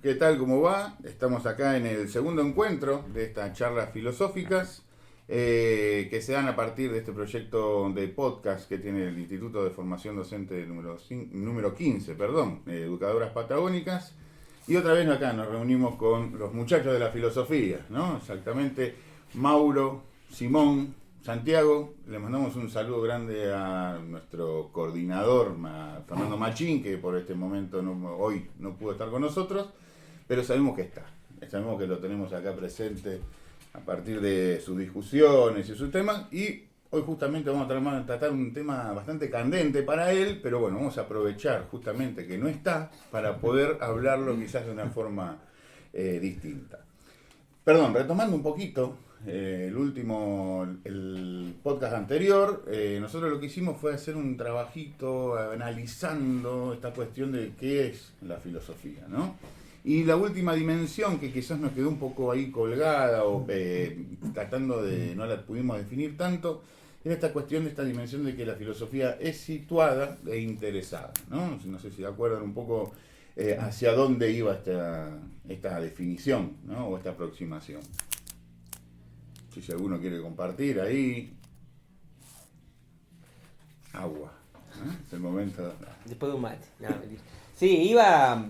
¿Qué tal? ¿Cómo va? Estamos acá en el segundo encuentro de estas charlas filosóficas que se dan a partir de este proyecto de podcast que tiene el Instituto de Formación Docente número 15, Educadoras Patagónicas. Y otra vez acá nos reunimos con los muchachos de la filosofía, ¿no? Exactamente, Mauro, Simón, Santiago. Le mandamos un saludo grande a nuestro coordinador, Fernando Machín, que por este momento hoy no pudo estar con nosotros. Pero sabemos que está, sabemos que lo tenemos acá presente a partir de sus discusiones y sus temas, y hoy justamente vamos a tratar un tema bastante candente para él, pero bueno, vamos a aprovechar justamente que no está para poder hablarlo quizás de una forma distinta. Perdón, retomando un poquito el podcast anterior, nosotros lo que hicimos fue hacer un trabajito analizando esta cuestión de qué es la filosofía, ¿no? Y la última dimensión que quizás nos quedó un poco ahí colgada o tratando de, no la pudimos definir tanto, era esta cuestión de esta dimensión de que la filosofía es situada e interesada, ¿no? No sé si de acuerdan un poco hacia dónde iba esta definición, ¿no? O esta aproximación. Si alguno quiere compartir ahí. Agua. Es el momento. Después de un mate. No, sí, iba.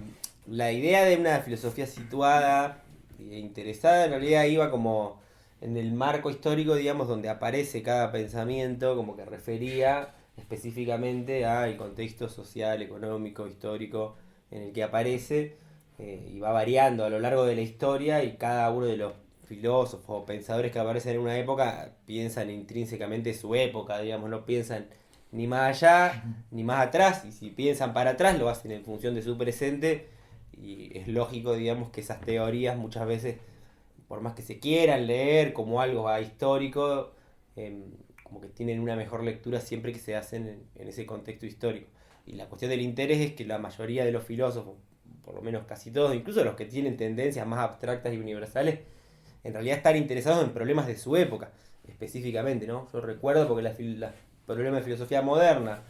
La idea de una filosofía situada e interesada en realidad iba como en el marco histórico, digamos, donde aparece cada pensamiento, como que refería específicamente al contexto social, económico, histórico en el que aparece, y va variando a lo largo de la historia, y cada uno de los filósofos o pensadores que aparecen en una época piensan intrínsecamente su época, digamos, no piensan ni más allá ni más atrás, y si piensan para atrás lo hacen en función de su presente. Y es lógico, digamos, que esas teorías muchas veces, por más que se quieran leer como algo histórico, como que tienen una mejor lectura siempre que se hacen en ese contexto histórico. Y la cuestión del interés es que la mayoría de los filósofos, por lo menos casi todos, incluso los que tienen tendencias más abstractas y universales, en realidad están interesados en problemas de su época, específicamente, ¿no? Yo recuerdo porque los problemas de filosofía moderna,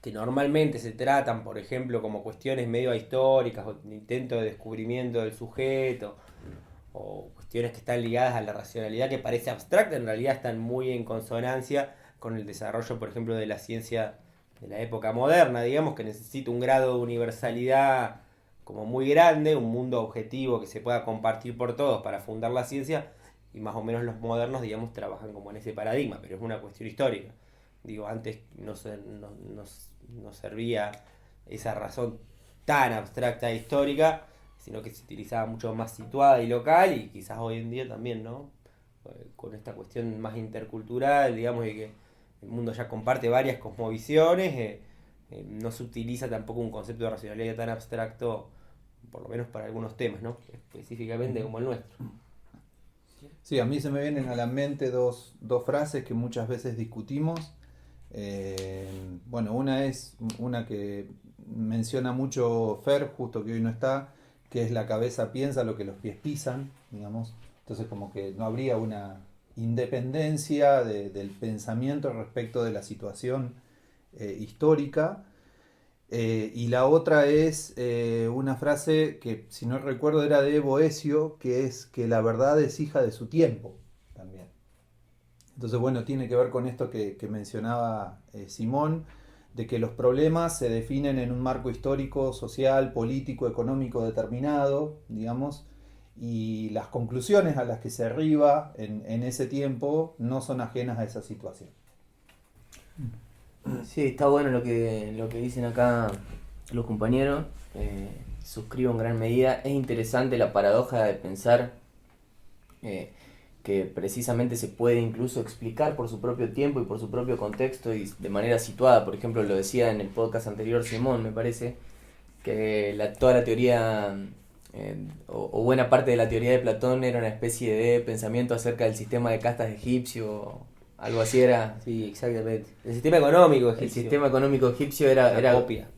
que normalmente se tratan, por ejemplo, como cuestiones medio históricas o intento de descubrimiento del sujeto, o cuestiones que están ligadas a la racionalidad que parece abstracta, en realidad están muy en consonancia con el desarrollo, por ejemplo, de la ciencia de la época moderna, digamos, que necesita un grado de universalidad como muy grande, un mundo objetivo que se pueda compartir por todos para fundar la ciencia, y más o menos los modernos, digamos, trabajan como en ese paradigma, pero es una cuestión histórica. Digo, antes no servía esa razón tan abstracta e histórica, sino que se utilizaba mucho más situada y local, y quizás hoy en día también, ¿no? Con esta cuestión más intercultural, digamos, de que el mundo ya comparte varias cosmovisiones, no se utiliza tampoco un concepto de racionalidad tan abstracto, por lo menos para algunos temas, ¿no? Específicamente como el nuestro. Sí, a mí se me vienen a la mente dos frases que muchas veces discutimos. Bueno, una es una que menciona mucho Fer, justo que hoy no está, que es la cabeza piensa lo que los pies pisan, digamos. Entonces como que no habría una independencia del pensamiento respecto de la situación histórica. Y la otra es una frase que, si no recuerdo, era de Boecio, que es que la verdad es hija de su tiempo también. Entonces, bueno, tiene que ver con esto que mencionaba Simón, de que los problemas se definen en un marco histórico, social, político, económico determinado, digamos, y las conclusiones a las que se arriba en ese tiempo no son ajenas a esa situación. Sí, está bueno lo que dicen acá los compañeros, suscribo en gran medida. Es interesante la paradoja de pensar que precisamente se puede incluso explicar por su propio tiempo y por su propio contexto y de manera situada. Por ejemplo, lo decía en el podcast anterior Simón, me parece, que toda la teoría, o buena parte de la teoría de Platón era una especie de pensamiento acerca del sistema de castas egipcio, algo así era. Sí, exactamente. El sistema económico egipcio. El sistema económico egipcio era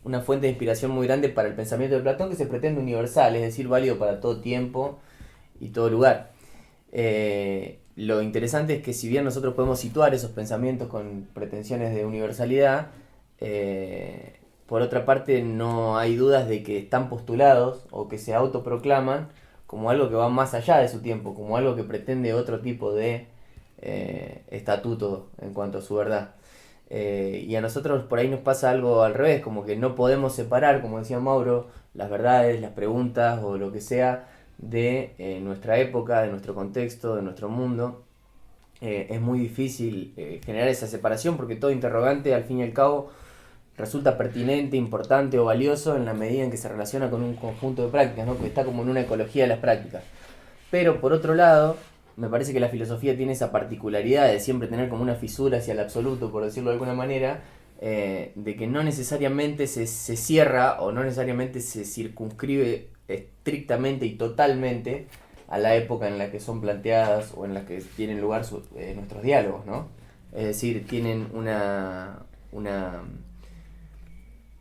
una fuente de inspiración muy grande para el pensamiento de Platón, que se pretende universal, es decir, válido para todo tiempo y todo lugar. lo interesante es que si bien nosotros podemos situar esos pensamientos con pretensiones de universalidad, por otra parte no hay dudas de que están postulados o que se autoproclaman como algo que va más allá de su tiempo, como algo que pretende otro tipo de estatuto en cuanto a su verdad. Y a nosotros por ahí nos pasa algo al revés, como que no podemos separar, como decía Mauro, las verdades, las preguntas o lo que sea de nuestra época, de nuestro contexto, de nuestro mundo. Es muy difícil generar esa separación porque todo interrogante al fin y al cabo resulta pertinente, importante o valioso en la medida en que se relaciona con un conjunto de prácticas, ¿no? Que está como en una ecología de las prácticas. Pero por otro lado, me parece que la filosofía tiene esa particularidad de siempre tener como una fisura hacia el absoluto, por decirlo de alguna manera, de que no necesariamente se cierra o no necesariamente se circunscribe estrictamente y totalmente a la época en la que son planteadas o en la que tienen lugar nuestros diálogos, ¿no? Es decir, tienen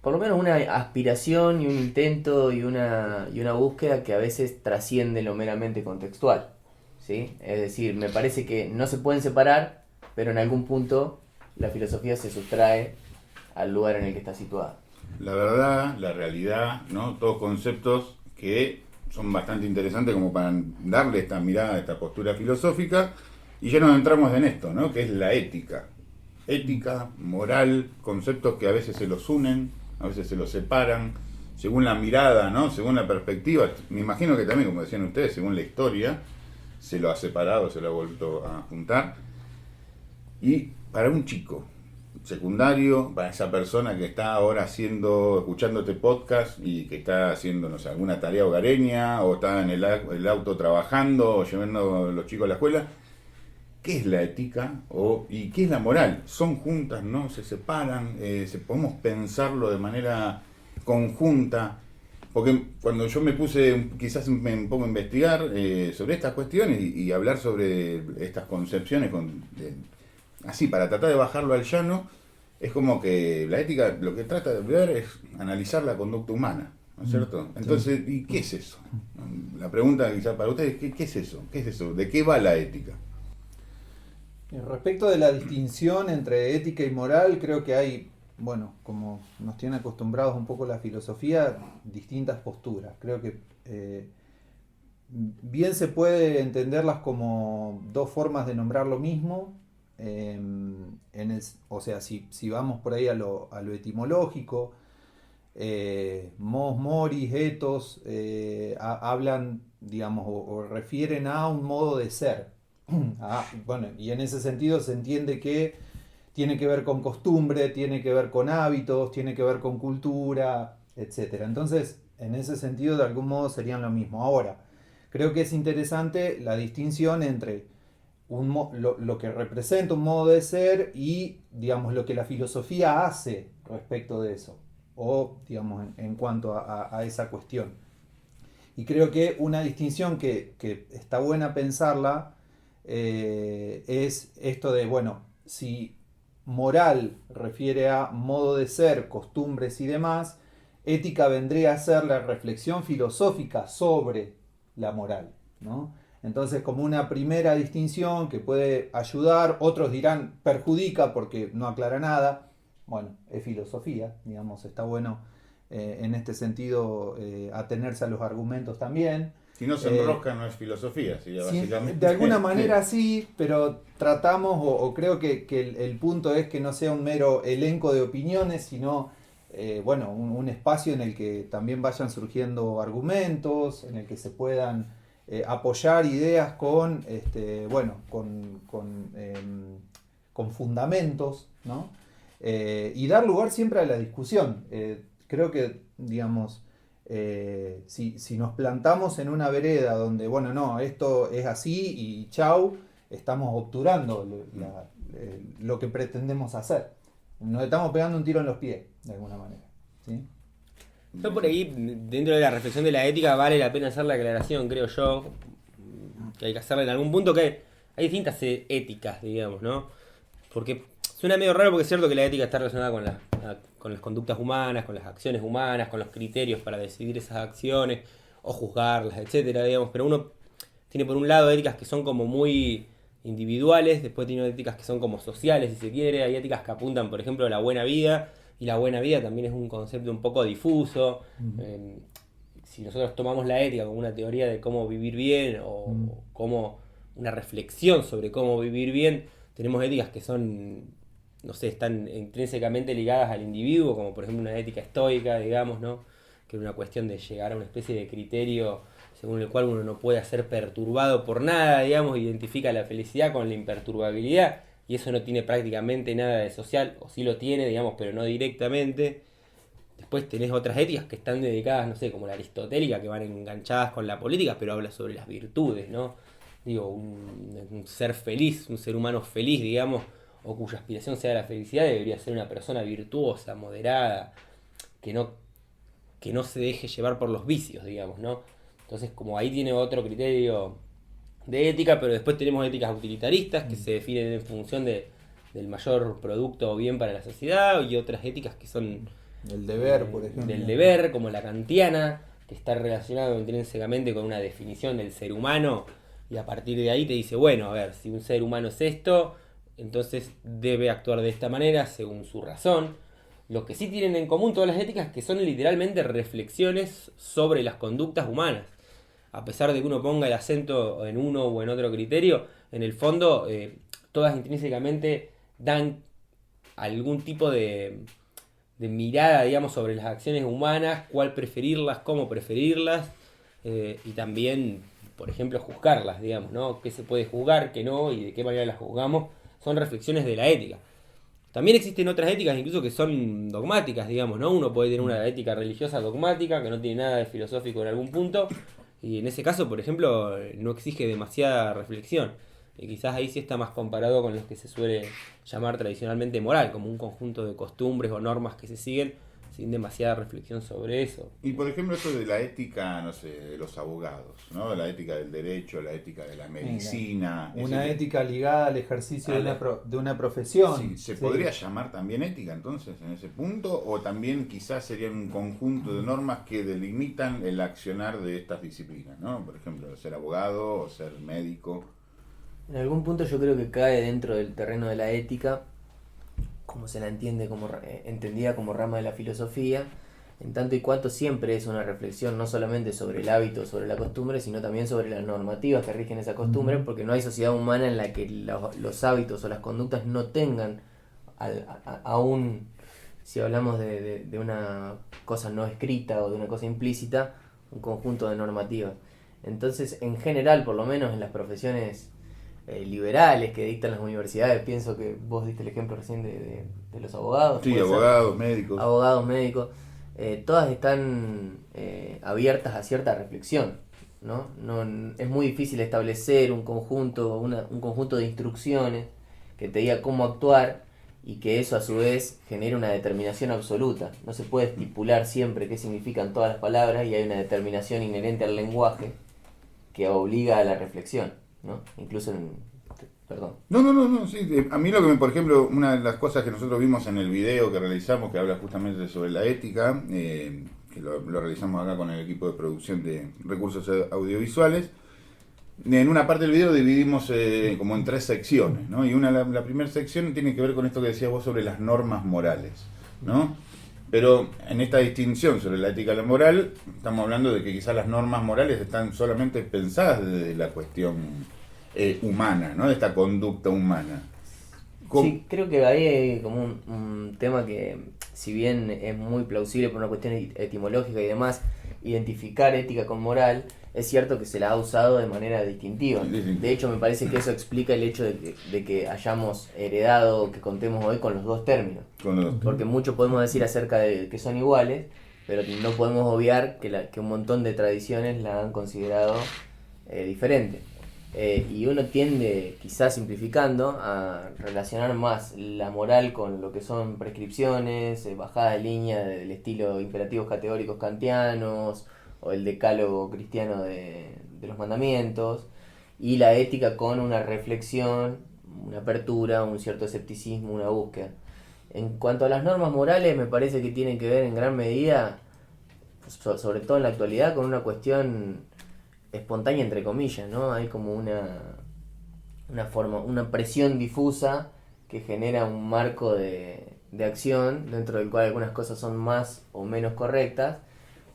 por lo menos una aspiración y un intento y una búsqueda que a veces trasciende lo meramente contextual, ¿sí? Es decir, me parece que no se pueden separar, pero en algún punto la filosofía se sustrae al lugar en el que está situada. La verdad, la realidad, ¿no? Todos conceptos que son bastante interesantes como para darle esta mirada, esta postura filosófica, y ya nos entramos en esto, ¿no? Que es la ética. Ética, moral, conceptos que a veces se los unen, a veces se los separan, según la mirada, ¿no? Según la perspectiva. Me imagino que también, como decían ustedes, según la historia, se lo ha separado, se lo ha vuelto a juntar. Y para un chico secundario, para esa persona que está ahora escuchando este podcast y que está haciendo, no sé, alguna tarea hogareña, o está en el auto trabajando, o llevando a los chicos a la escuela, ¿qué es la ética y qué es la moral? ¿Son juntas, no? ¿Se separan? ¿Podemos pensarlo de manera conjunta? Porque cuando yo me puse quizás un poco a investigar sobre estas cuestiones y hablar sobre estas concepciones, así para tratar de bajarlo al llano, es como que la ética lo que trata de ver es analizar la conducta humana, ¿no es cierto? Entonces, ¿y qué es eso? La pregunta quizás para ustedes, ¿qué es eso? ¿Qué es eso? ¿De qué va la ética? Respecto de la distinción entre ética y moral, creo que hay, bueno, como nos tiene acostumbrados un poco la filosofía, distintas posturas. Creo que bien se puede entenderlas como dos formas de nombrar lo mismo. O sea, si vamos por ahí a lo etimológico, mos, moris, ethos, hablan, digamos, o refieren a un modo de ser. Bueno, y en ese sentido se entiende que tiene que ver con costumbre, tiene que ver con hábitos, tiene que ver con cultura, etc. Entonces, en ese sentido, de algún modo serían lo mismo. Ahora, creo que es interesante la distinción entre lo que representa un modo de ser y, digamos, lo que la filosofía hace respecto de eso, o, digamos, en cuanto a esa cuestión. Y creo que una distinción que está buena pensarla es esto de, bueno, si moral refiere a modo de ser, costumbres y demás, ética vendría a ser la reflexión filosófica sobre la moral, ¿no? Entonces, como una primera distinción que puede ayudar, otros dirán perjudica porque no aclara nada. Bueno, es filosofía, digamos, está bueno en este sentido atenerse a los argumentos también. Si no se enrosca no es filosofía, sería básicamente. De alguna manera sí, pero tratamos, o creo que el punto es que no sea un mero elenco de opiniones, sino bueno, un espacio en el que también vayan surgiendo argumentos, en el que se puedan apoyar ideas con fundamentos, ¿no? Y dar lugar siempre a la discusión. Creo que, digamos, si nos plantamos en una vereda donde, bueno, no, esto es así y chau, estamos obturando lo que pretendemos hacer. Nos estamos pegando un tiro en los pies, de alguna manera, ¿sí? Yo por ahí, dentro de la reflexión de la ética, vale la pena hacer la aclaración, creo yo, que hay que hacerla en algún punto, que hay distintas éticas, digamos, ¿no? Porque suena medio raro porque es cierto que la ética está relacionada con las conductas humanas, con las acciones humanas, con los criterios para decidir esas acciones o juzgarlas, etcétera, digamos, pero uno tiene por un lado éticas que son como muy individuales, después tiene éticas que son como sociales, si se quiere, hay éticas que apuntan, por ejemplo, a la buena vida, y la buena vida también es un concepto un poco difuso. Si nosotros tomamos la ética como una teoría de cómo vivir bien o como una reflexión sobre cómo vivir bien, tenemos éticas que son, no sé, están intrínsecamente ligadas al individuo, como por ejemplo una ética estoica, digamos, ¿no? Que es una cuestión de llegar a una especie de criterio según el cual uno no puede ser perturbado por nada, digamos, identifica la felicidad con la imperturbabilidad, y eso no tiene prácticamente nada de social, o sí lo tiene, digamos, pero no directamente. Después tenés otras éticas que están dedicadas, no sé, como la aristotélica, que van enganchadas con la política, pero habla sobre las virtudes, ¿no? Digo, un ser feliz, un ser humano feliz, digamos, o cuya aspiración sea la felicidad, debería ser una persona virtuosa, moderada, que no se deje llevar por los vicios, digamos, ¿no? Entonces, como ahí tiene otro criterio de ética, pero después tenemos éticas utilitaristas que se definen en función del mayor producto o bien para la sociedad, y otras éticas que son El deber, por ejemplo. del deber, como la kantiana, que está relacionado intrínsecamente con una definición del ser humano, y a partir de ahí te dice, bueno, a ver, si un ser humano es esto, entonces debe actuar de esta manera según su razón. Lo que sí tienen en común todas las éticas es que son literalmente reflexiones sobre las conductas humanas. A pesar de que uno ponga el acento en uno o en otro criterio, en el fondo todas intrínsecamente dan algún tipo de mirada, digamos, sobre las acciones humanas, cuál preferirlas, cómo preferirlas, y también, por ejemplo, juzgarlas, digamos, ¿no? Qué se puede juzgar, qué no, y de qué manera las juzgamos, son reflexiones de la ética. También existen otras éticas incluso que son dogmáticas, digamos, ¿no? Uno puede tener una ética religiosa dogmática que no tiene nada de filosófico en algún punto, y en ese caso, por ejemplo, no exige demasiada reflexión. Y quizás ahí sí está más comparado con los que se suele llamar tradicionalmente moral, como un conjunto de costumbres o normas que se siguen sin demasiada reflexión sobre eso. Y por ejemplo eso de la ética, no sé, de los abogados, ¿no? La ética del derecho, la ética de la medicina. Una ética ligada al ejercicio de una profesión. Sí, ¿se podría llamar también ética entonces en ese punto? ¿O también quizás serían un conjunto de normas que delimitan el accionar de estas disciplinas, ¿no? Por ejemplo, ser abogado o ser médico. En algún punto yo creo que cae dentro del terreno de la ética, como se la entiende, entendida como rama de la filosofía, en tanto y cuanto siempre es una reflexión no solamente sobre el hábito, sobre la costumbre, sino también sobre las normativas que rigen esa costumbre, porque no hay sociedad humana en la que los hábitos o las conductas no tengan, aún si hablamos de una cosa no escrita o de una cosa implícita, un conjunto de normativas. Entonces, en general, por lo menos en las profesiones liberales que dictan las universidades, pienso que vos diste el ejemplo recién de los abogados. Sí, abogados, médicos. Abogados, médicos, todas están abiertas a cierta reflexión, ¿no? Es muy difícil establecer un conjunto de instrucciones que te diga cómo actuar y que eso a su vez genere una determinación absoluta. No se puede estipular siempre qué significan todas las palabras, y hay una determinación inherente al lenguaje que obliga a la reflexión, ¿no? Incluso perdón. No, sí. A mí lo que por ejemplo, una de las cosas que nosotros vimos en el video que realizamos, que habla justamente sobre la ética, que lo realizamos acá con el equipo de producción de recursos audiovisuales, en una parte del video dividimos como en 3 secciones, ¿no? Y la primera sección tiene que ver con esto que decías vos sobre las normas morales, ¿no? Pero en esta distinción sobre la ética y la moral, estamos hablando de que quizás las normas morales están solamente pensadas desde la cuestión humana, ¿no? De esta conducta humana. Sí, creo que ahí hay como un tema que, si bien es muy plausible por una cuestión etimológica y demás, identificar ética con moral, es cierto que se la ha usado de manera distintiva. De hecho, me parece que eso explica el hecho de que hayamos heredado, que contemos hoy con los dos términos. Porque mucho podemos decir acerca de que son iguales, pero no podemos obviar que un montón de tradiciones la han considerado diferente. Y uno tiende, quizás simplificando, a relacionar más la moral con lo que son prescripciones, bajada de línea del estilo imperativos categóricos kantianos, o el decálogo cristiano de los mandamientos, y la ética con una reflexión, una apertura, un cierto escepticismo, una búsqueda. En cuanto a las normas morales, me parece que tienen que ver en gran medida, sobre todo en la actualidad, con una cuestión espontánea entre comillas, ¿no? Hay como una presión difusa que genera un marco de acción dentro del cual algunas cosas son más o menos correctas,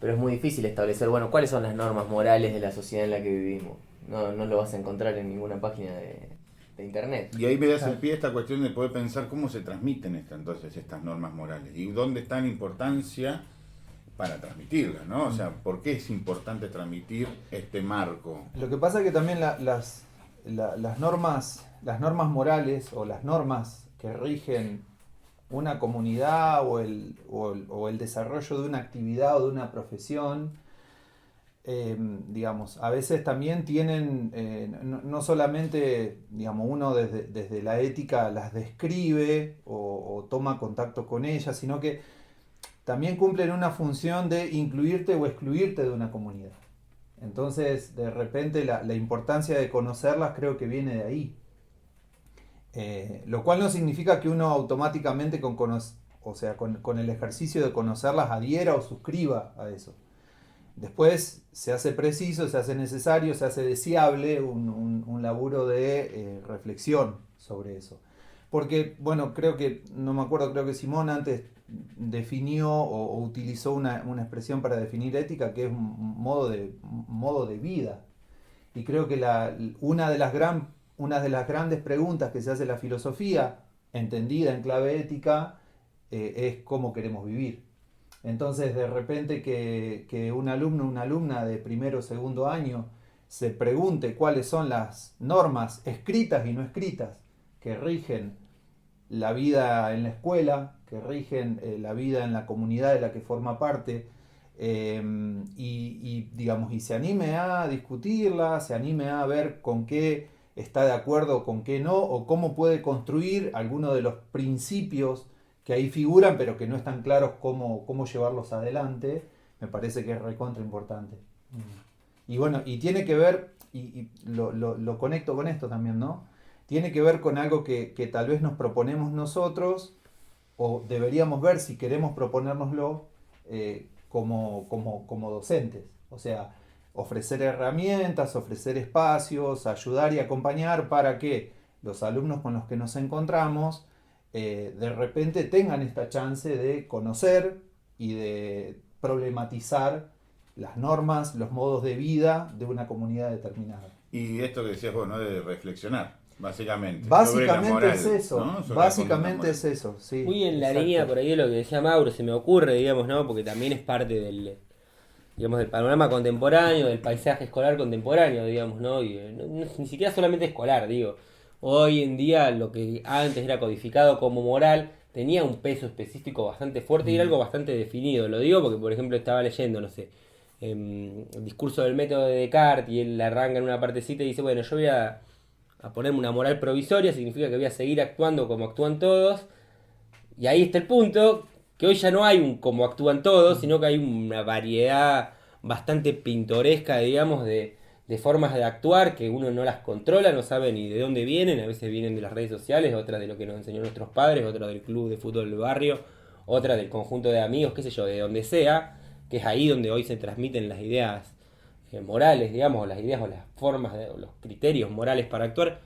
pero es muy difícil establecer, bueno, cuáles son las normas morales de la sociedad en la que vivimos. No lo vas a encontrar en ninguna página de internet. Y ahí me das el pie a esta cuestión de poder pensar cómo se transmiten entonces estas normas morales y dónde está la importancia para transmitirlas, ¿no? O sea, ¿por qué es importante transmitir este marco? Lo que pasa es que también las normas morales o las normas que rigen una comunidad o el desarrollo de una actividad o de una profesión, digamos, a veces también tienen, no solamente, digamos, uno desde la ética las describe o toma contacto con ellas, sino que también cumplen una función de incluirte o excluirte de una comunidad. Entonces, de repente, la importancia de conocerlas creo que viene de ahí. Lo cual no significa que uno automáticamente con el ejercicio de conocerlas adhiera o suscriba a eso. Después se hace preciso, se hace necesario, se hace deseable un laburo de reflexión sobre eso. Porque, bueno, creo que Simón antes definió o utilizó una expresión para definir ética que es un modo de vida. Y creo que una de las grandes preguntas que se hace la filosofía, entendida en clave ética, es cómo queremos vivir. Entonces, de repente que un alumno o una alumna de primero o segundo año se pregunte cuáles son las normas escritas y no escritas que rigen la vida en la escuela, que rigen la vida en la comunidad de la que forma parte, digamos, y se anime a discutirla, se anime a ver con qué está de acuerdo, con qué no, o cómo puede construir algunos de los principios que ahí figuran, pero que no están claros cómo llevarlos adelante, me parece que es recontra importante. Y bueno, y tiene que ver, y lo conecto con esto también, ¿no? Tiene que ver con algo que tal vez nos proponemos nosotros, o deberíamos ver si queremos proponérnoslo como docentes. O sea, ofrecer herramientas, ofrecer espacios, ayudar y acompañar para que los alumnos con los que nos encontramos de repente tengan esta chance de conocer y de problematizar las normas, los modos de vida de una comunidad determinada. Y esto que decías vos, ¿no? De reflexionar, básicamente. Básicamente sobre la moral, es eso, ¿no? Sobre básicamente es eso, sí. Muy en la Exacto. línea por ahí de lo que decía Mauro, se me ocurre, digamos, ¿no? Porque también es parte del panorama contemporáneo, del paisaje escolar contemporáneo, digamos, ¿no? Y ni siquiera solamente escolar, digo. Hoy en día lo que antes era codificado como moral tenía un peso específico bastante fuerte y era algo bastante definido. Lo digo porque, por ejemplo, estaba leyendo, no sé, el discurso del método de Descartes y él arranca en una partecita y dice, bueno, yo voy a ponerme una moral provisoria, significa que voy a seguir actuando como actúan todos. Y ahí está el punto, que hoy ya no hay un como actúan todos, sino que hay una variedad bastante pintoresca, digamos, de formas de actuar que uno no las controla, no sabe ni de dónde vienen, a veces vienen de las redes sociales, otras de lo que nos enseñó nuestros padres, otras del club de fútbol del barrio, otras del conjunto de amigos, qué sé yo, de donde sea, que es ahí donde hoy se transmiten las ideas morales, digamos, o las ideas o las formas, o los criterios morales para actuar.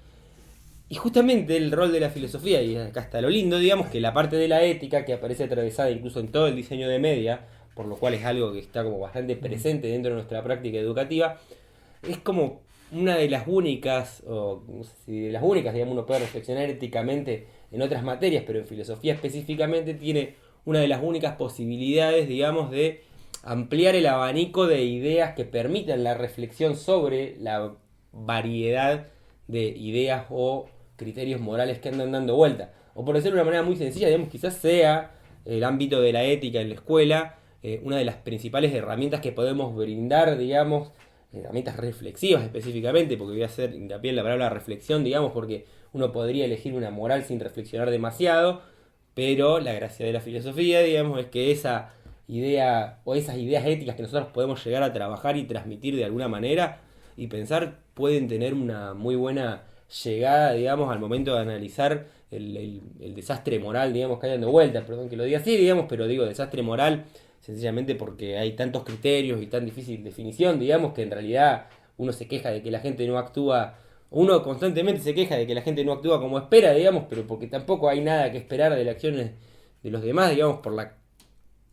Y justamente el rol de la filosofía, y acá está lo lindo, digamos, que la parte de la ética, que aparece atravesada incluso en todo el diseño de media, por lo cual es algo que está como bastante presente dentro de nuestra práctica educativa, es como una de las únicas, o no sé si de las únicas, digamos, uno puede reflexionar éticamente en otras materias, pero en filosofía específicamente tiene una de las únicas posibilidades, digamos, de ampliar el abanico de ideas que permitan la reflexión sobre la variedad de ideas o criterios morales que andan dando vuelta. O por decirlo de una manera muy sencilla, digamos, quizás sea el ámbito de la ética en la escuela una de las principales herramientas que podemos brindar, digamos, herramientas reflexivas específicamente, porque voy a hacer hincapié en la palabra reflexión, digamos, porque uno podría elegir una moral sin reflexionar demasiado, pero la gracia de la filosofía, digamos, es que esa idea o esas ideas éticas que nosotros podemos llegar a trabajar y transmitir de alguna manera y pensar pueden tener una muy buena llegada, digamos, al momento de analizar el desastre moral, digamos, que hay dando vuelta, perdón que lo diga así, digamos, pero digo desastre moral sencillamente porque hay tantos criterios y tan difícil definición, digamos, que en realidad uno se queja de que la gente no actúa Uno constantemente se queja de que la gente no actúa como espera, digamos, pero porque tampoco hay nada que esperar de las acciones de los demás, digamos, por la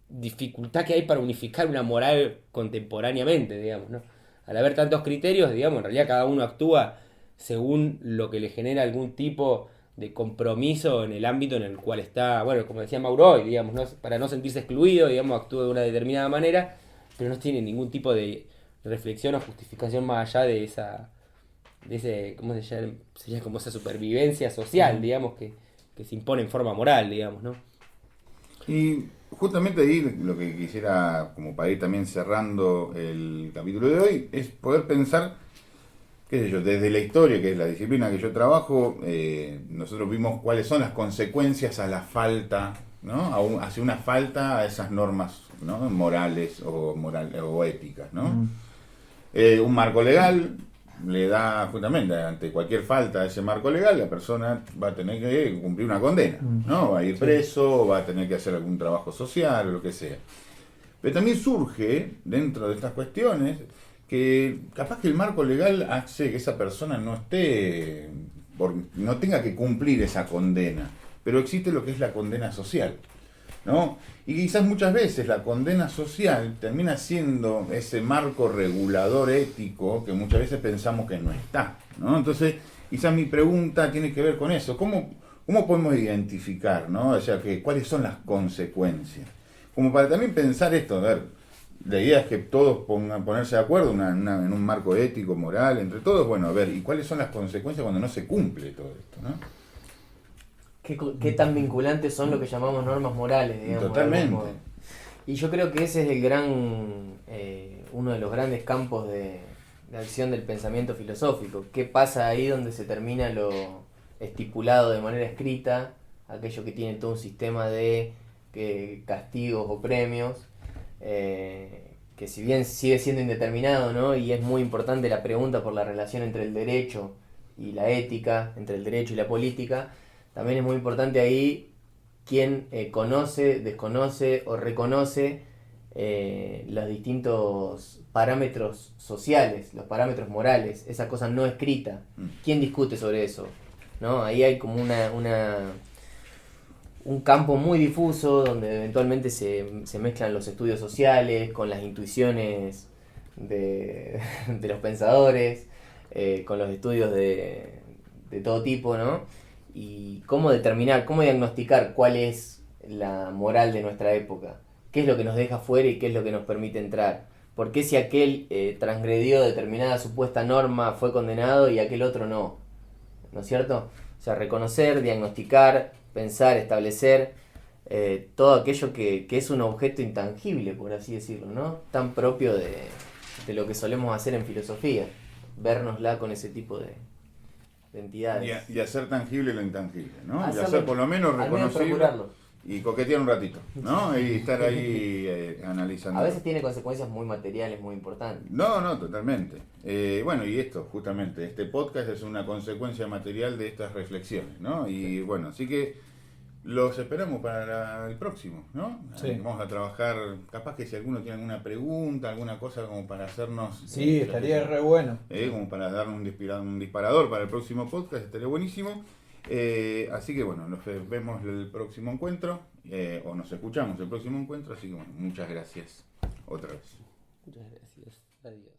dificultad que hay para unificar una moral contemporáneamente, digamos, ¿no? Al haber tantos criterios, digamos, en realidad cada uno actúa según lo que le genera algún tipo de compromiso en el ámbito en el cual está, bueno, como decía Mauro hoy, digamos, ¿no? Para no sentirse excluido, digamos, actúa de una determinada manera, pero no tiene ningún tipo de reflexión o justificación más allá de ese, ¿cómo se llama? Sería como esa supervivencia social, digamos, que se impone en forma moral, digamos, ¿no? Y justamente ahí lo que quisiera, como para ir también cerrando el capítulo de hoy, es poder pensar, qué sé yo, desde la historia, que es la disciplina que yo trabajo, nosotros vimos cuáles son las consecuencias a la falta, ¿no? Hacia una falta a esas normas, ¿no? Morales o éticas, ¿no? Un marco legal le da justamente ante cualquier falta a ese marco legal, la persona va a tener que cumplir una condena, ¿no? Va a ir preso, va a tener que hacer algún trabajo social o lo que sea. Pero también surge dentro de estas cuestiones que capaz que el marco legal hace que esa persona no tenga que cumplir esa condena, pero existe lo que es la condena social, ¿no? Y quizás muchas veces la condena social termina siendo ese marco regulador ético que muchas veces pensamos que no está, ¿no? Entonces, quizás mi pregunta tiene que ver con eso. ¿Cómo podemos identificar, ¿no? O sea, cuáles son las consecuencias? Como para también pensar esto, a ver, la idea es que todos ponerse de acuerdo en un marco ético, moral, entre todos, bueno, a ver, ¿y cuáles son las consecuencias cuando no se cumple todo esto, ¿no? ¿Qué tan vinculantes son lo que llamamos normas morales, digamos? Totalmente. Y yo creo que ese es el uno de los grandes campos de acción del pensamiento filosófico. ¿Qué pasa ahí donde se termina lo estipulado de manera escrita, aquello que tiene todo un sistema de castigos o premios, que si bien sigue siendo indeterminado, ¿no? Y es muy importante la pregunta por la relación entre el derecho y la ética, entre el derecho y la política, también es muy importante ahí quién conoce, desconoce o reconoce los distintos parámetros sociales, los parámetros morales, esa cosa no escrita. ¿Quién discute sobre eso? ¿No? Ahí hay como un campo muy difuso donde eventualmente se mezclan los estudios sociales con las intuiciones de los pensadores, con los estudios de todo tipo, ¿no? Y cómo determinar, cómo diagnosticar cuál es la moral de nuestra época, qué es lo que nos deja fuera y qué es lo que nos permite entrar. ¿Por qué si aquel transgredió determinada supuesta norma fue condenado y aquel otro no? ¿No es cierto? O sea, reconocer, diagnosticar, pensar, establecer todo aquello que es un objeto intangible, por así decirlo, ¿no? Tan propio de lo que solemos hacer en filosofía, vernosla con ese tipo de entidades. Y hacer tangible lo intangible, ¿no? Hacerlo, y hacer por lo menos reconocible procurarlo. Y coquetear un ratito, ¿no? Y estar ahí analizando. A veces tiene consecuencias muy materiales, muy importantes. No, totalmente. Bueno, y esto, justamente, este podcast es una consecuencia material de estas reflexiones, ¿no? Y bueno, así que los esperamos para el próximo, ¿no? Sí. Vamos a trabajar, capaz que si alguno tiene alguna pregunta, alguna cosa como para hacernos... Sí, estaría re bueno. Como para darnos un disparador para el próximo podcast, estaría buenísimo. Así que bueno, nos vemos el próximo encuentro, o nos escuchamos el próximo encuentro, así que bueno, muchas gracias otra vez. Muchas gracias. Adiós.